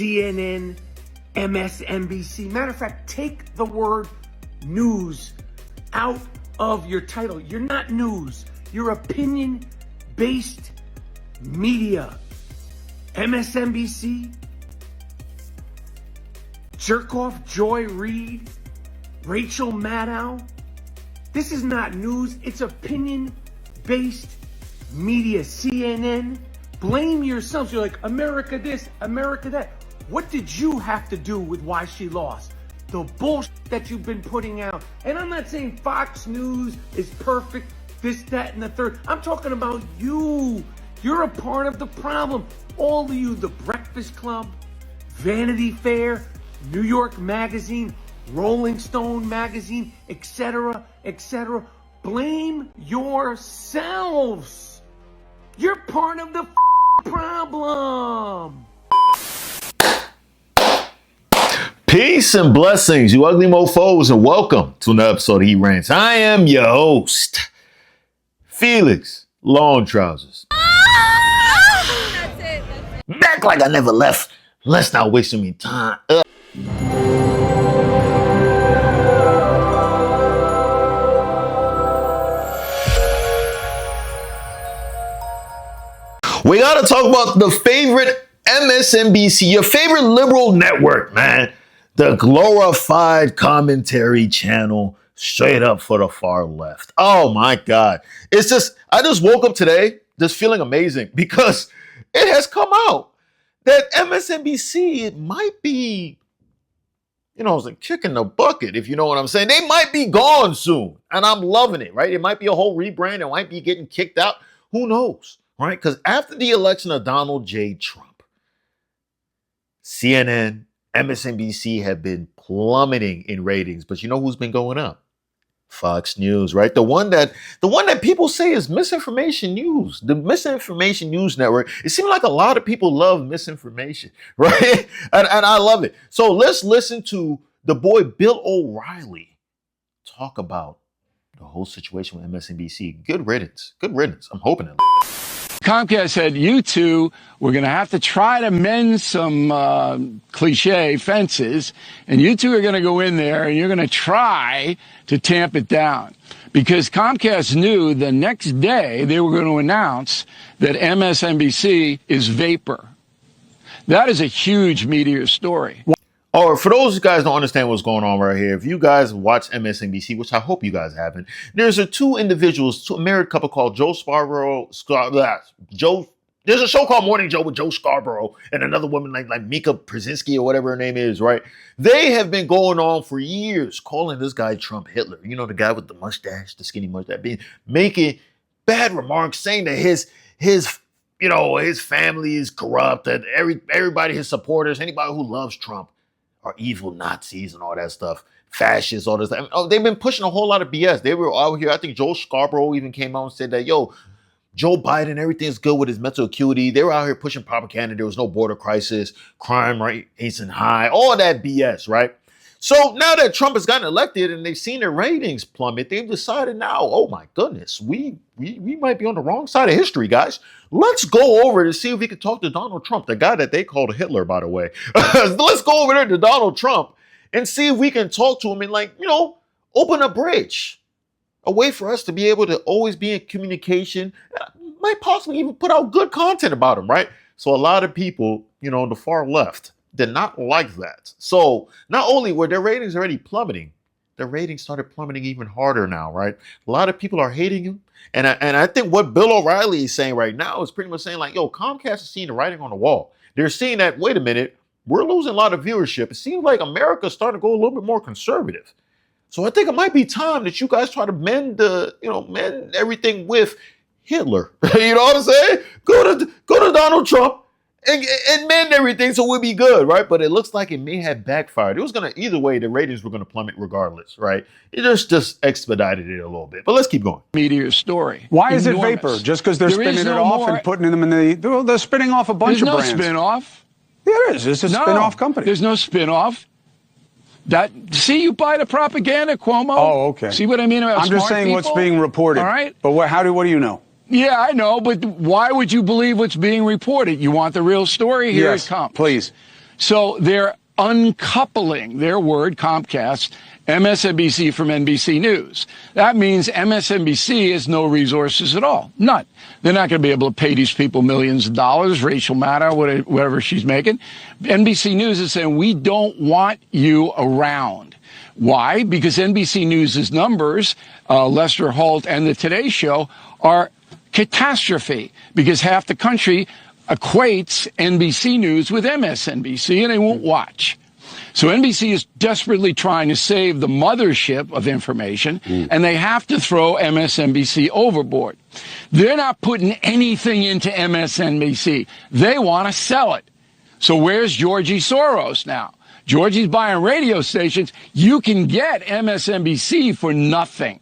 CNN, MSNBC. Matter of fact, take the word news out of your title. You're not news. You're opinion-based media. MSNBC, jerk-off Joy Reid, Rachel Maddow. This is not news. It's opinion-based media. CNN, blame yourselves. You're like, America this, America that. What did you have to do with why she lost? The bullshit that you've been putting out. And I'm not saying Fox News is perfect, this, that, and the third. I'm talking about you. You're a part of the problem. All of you, The Breakfast Club, Vanity Fair, New York Magazine, Rolling Stone Magazine, etc., etc. Blame yourselves. You're part of the problem. Peace and blessings, you ugly mofos, and welcome to another episode of He Rants. I am your host, Felix Long Trousers. That's it. Back like I never left. Let's not waste any time. We gotta talk about the favorite MSNBC, your favorite liberal network, man. The glorified commentary channel, straight up for the far left. Oh my God. I just woke up today just feeling amazing because it has come out that MSNBC, it might be, it's a kick in the bucket, if you know what I'm saying. They might be gone soon, and I'm loving it, right? It might be a whole rebrand. It might be getting kicked out. Who knows, right? Because after the election of Donald J. Trump, CNN, MSNBC have been plummeting in ratings, but you know who's been going up? Fox News, right? The one that people say is misinformation news. The misinformation news network. It seems like a lot of people love misinformation, right? And I love it. So let's listen to the boy Bill O'Reilly talk about the whole situation with MSNBC. Good riddance. Good riddance. I'm hoping it. Comcast said, you two, we're going to have to try to mend some cliche fences, and you two are going to go in there and you're going to try to tamp it down. Because Comcast knew the next day they were going to announce that MSNBC is vapor. That is a huge media story. Or for those guys don't understand what's going on right here, if you guys watch MSNBC, which I hope you guys haven't, there's a married couple called Joe Scarborough. There's a show called Morning Joe with Joe Scarborough and another woman like Mika Brzezinski or whatever her name is, right? They have been going on for years calling this guy Trump Hitler. You know, the guy with the mustache, the skinny mustache, making bad remarks, saying that his family is corrupt, that everybody, his supporters, anybody who loves Trump are evil Nazis and all that stuff, fascists, all this stuff. They've been pushing a whole lot of BS. They were out here. I think Joe Scarborough even came out and said that, Joe Biden, everything's good with his mental acuity. They were out here pushing propaganda. There was no border crisis, crime rate isn't high, all that BS, right? So now that Trump has gotten elected and they've seen their ratings plummet, they've decided now, oh my goodness, we might be on the wrong side of history, guys. Let's go over to see if we can talk to Donald Trump, the guy that they called Hitler, by the way. Let's go over there to Donald Trump and see if we can talk to him and open a bridge, a way for us to be able to always be in communication, might possibly even put out good content about him, right? So a lot of people, the far left, did not like that. So not only were their ratings already plummeting, their ratings started plummeting even harder now, right? A lot of people are hating him. And I think what Bill O'Reilly is saying right now is pretty much saying Comcast is seeing the writing on the wall. They're seeing that, wait a minute, we're losing a lot of viewership. It seems like America's starting to go a little bit more conservative. So I think it might be time that you guys try to mend everything with Hitler. You know what I'm saying? Go to Donald Trump and mend everything so we'll be good, right? But it looks like it may have backfired. It was either way, the ratings were gonna plummet regardless, right? It just expedited it a little bit. But let's keep going. Media story. Why is it vapor? Just because they're spinning it off and putting them in they're spinning off a bunch of brands. There's no spin-off. Yeah, there is. It's a spin-off company. There's no spin-off. See, you buy the propaganda, Cuomo. Oh, okay. See what I mean about I'm just saying people? What's being reported. All right. But what do you know? Yeah, I know, but why would you believe what's being reported? You want the real story? Here Yes, it comes. please. So they're uncoupling their word, Comcast, MSNBC from NBC News. That means MSNBC has no resources at all. None. They're not going to be able to pay these people millions of dollars, Rachel Maddow, whatever she's making. NBC News is saying, we don't want you around. Why? Because NBC News' numbers, Lester Holt and the Today Show, are catastrophe because half the country equates NBC News with MSNBC and they won't watch. So NBC is desperately trying to save the mothership of information, and they have to throw MSNBC overboard. They're not putting anything into MSNBC. They want to sell it. So where's Georgie Soros now? Georgie's buying radio stations. You can get MSNBC for nothing.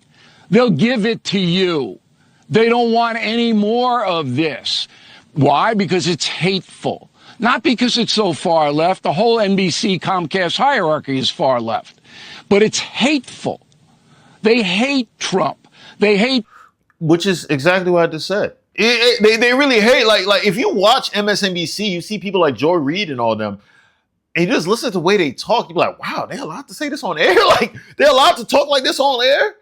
They'll give it to you. They don't want any more of this. Why? Because it's hateful. Not because it's so far left. The whole NBC Comcast hierarchy is far left. But it's hateful. They hate Trump. They hate. Which is exactly what I just said. They really hate, like if you watch MSNBC, you see people like Joy Reid and all them, and you just listen to the way they talk, you're like, wow, they're allowed to say this on air? Like, they're allowed to talk like this on air?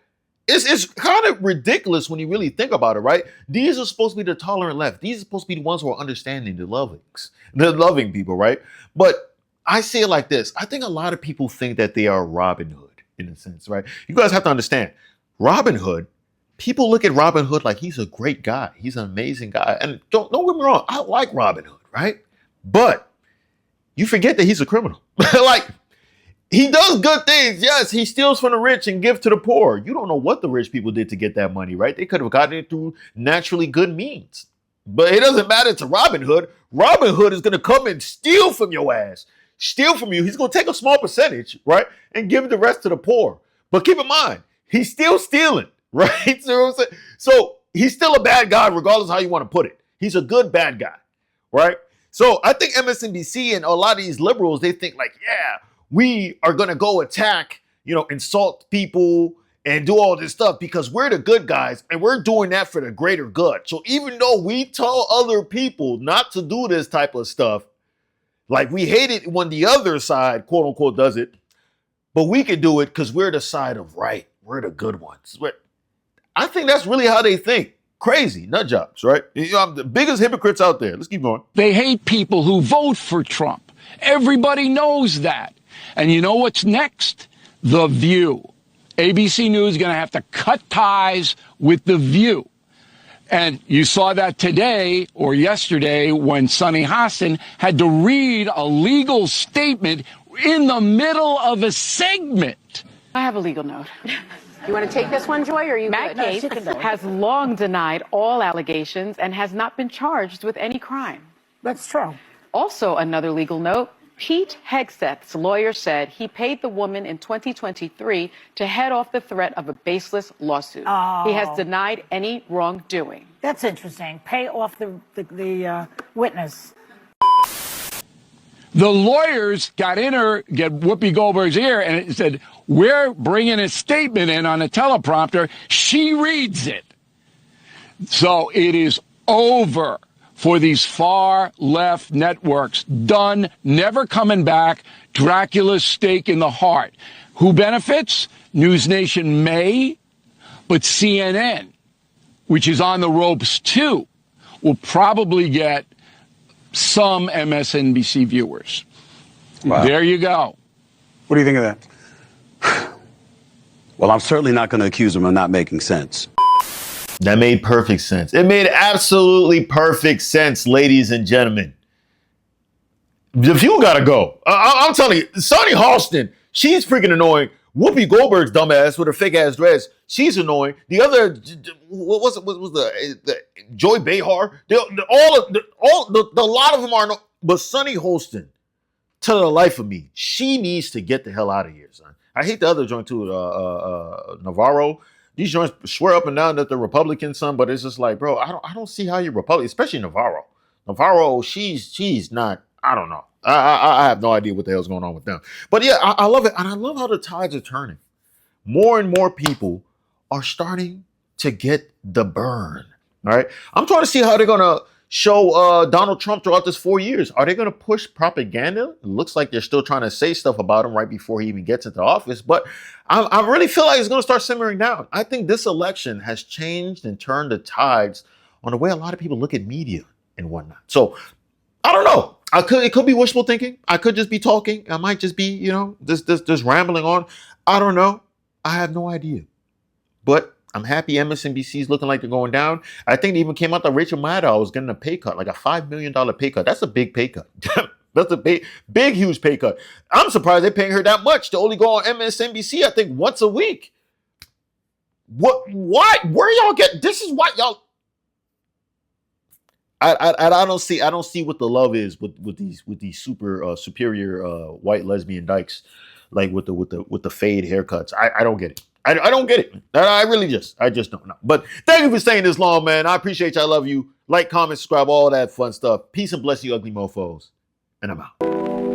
It's kind of ridiculous when you really think about it, right? These are supposed to be the tolerant left. These are supposed to be the ones who are understanding, the loving people, right? But I say it like this. I think a lot of people think that they are Robin Hood, in a sense, right? You guys have to understand, Robin Hood, people look at Robin Hood like he's a great guy. He's an amazing guy. And don't get me wrong, I like Robin Hood, right? But you forget that he's a criminal. Like, he does good things. Yes, he steals from the rich and gives to the poor. You don't know what the rich people did to get that money, right? They could have gotten it through naturally good means. But it doesn't matter to Robin Hood. Robin Hood is going to come and steal from your ass. Steal from you. He's going to take a small percentage, right? And give the rest to the poor. But keep in mind, he's still stealing, right? So he's still a bad guy, regardless of how you want to put it. He's a good bad guy, right? So I think MSNBC and a lot of these liberals, they think like, yeah, we are going to go attack, insult people and do all this stuff because we're the good guys and we're doing that for the greater good. So even though we tell other people not to do this type of stuff, like we hate it when the other side, quote unquote, does it, but we can do it because we're the side of right. We're the good ones. I think that's really how they think. Crazy, nut jobs, right? I'm the biggest hypocrites out there. Let's keep going. They hate people who vote for Trump. Everybody knows that. And you know what's next? The View. ABC News is going to have to cut ties with The View. And you saw that today or yesterday when Sonny Hostin had to read a legal statement in the middle of a segment. I have a legal note. You want to take this one, Joy, or are you Matt good? Gaetz has long denied all allegations and has not been charged with any crime. That's true. Also, another legal note, Pete Hegseth's lawyer said he paid the woman in 2023 to head off the threat of a baseless lawsuit. Oh. He has denied any wrongdoing. That's interesting. Pay off the witness. The lawyers get Whoopi Goldberg's ear and it said, we're bringing a statement in on a teleprompter. She reads it. So it is over for these far left networks. Done, never coming back. Dracula's stake in the heart. Who benefits? News Nation may, but CNN, which is on the ropes too, will probably get some MSNBC viewers. Wow. There you go. What do you think of that? Well, I'm certainly not going to accuse him of not making sense. That made perfect sense. It made absolutely perfect sense, ladies and gentlemen. The View gotta go. I'm telling you, Sonny Hostin, she's freaking annoying. Whoopi Goldberg's dumbass with her fake ass dress, she's annoying. The other, what was the Joy Behar? A lot of them are, but Sonny Hostin, to the life of me, she needs to get the hell out of here, son. I hate the other joint too, Navarro. These joints swear up and down that they're Republicans, son, but it's just like, bro, I don't see how you're Republican, especially Navarro. Navarro, she's not, I don't know. I have no idea what the hell's going on with them. But yeah, I love it. And I love how the tides are turning. More and more people are starting to get the burn. All right. I'm trying to see how they're going to show Donald Trump throughout this 4 years? Are they going to push propaganda? It looks like they're still trying to say stuff about him right before he even gets into office. But I really feel like it's going to start simmering down. I think this election has changed and turned the tides on the way a lot of people look at media and whatnot. So I don't know. It could be wishful thinking. I could just be talking. I might just be, just rambling on. I don't know. I have no idea. But I'm happy MSNBC is looking like they're going down. I think it even came out that Rachel Maddow was getting a pay cut, like a $5 million pay cut. That's a big pay cut. That's a big, huge pay cut. I'm surprised they're paying her that much to only go on MSNBC, I think, once a week. Why? Where y'all get? This is what y'all. I don't see what the love is with these super superior white lesbian dykes, like with the fade haircuts. I don't get it. I don't get it. I just don't know. But thank you for staying this long, man. I appreciate you. I love you. Like, comment, subscribe, all that fun stuff. Peace and bless you, ugly mofos. And I'm out.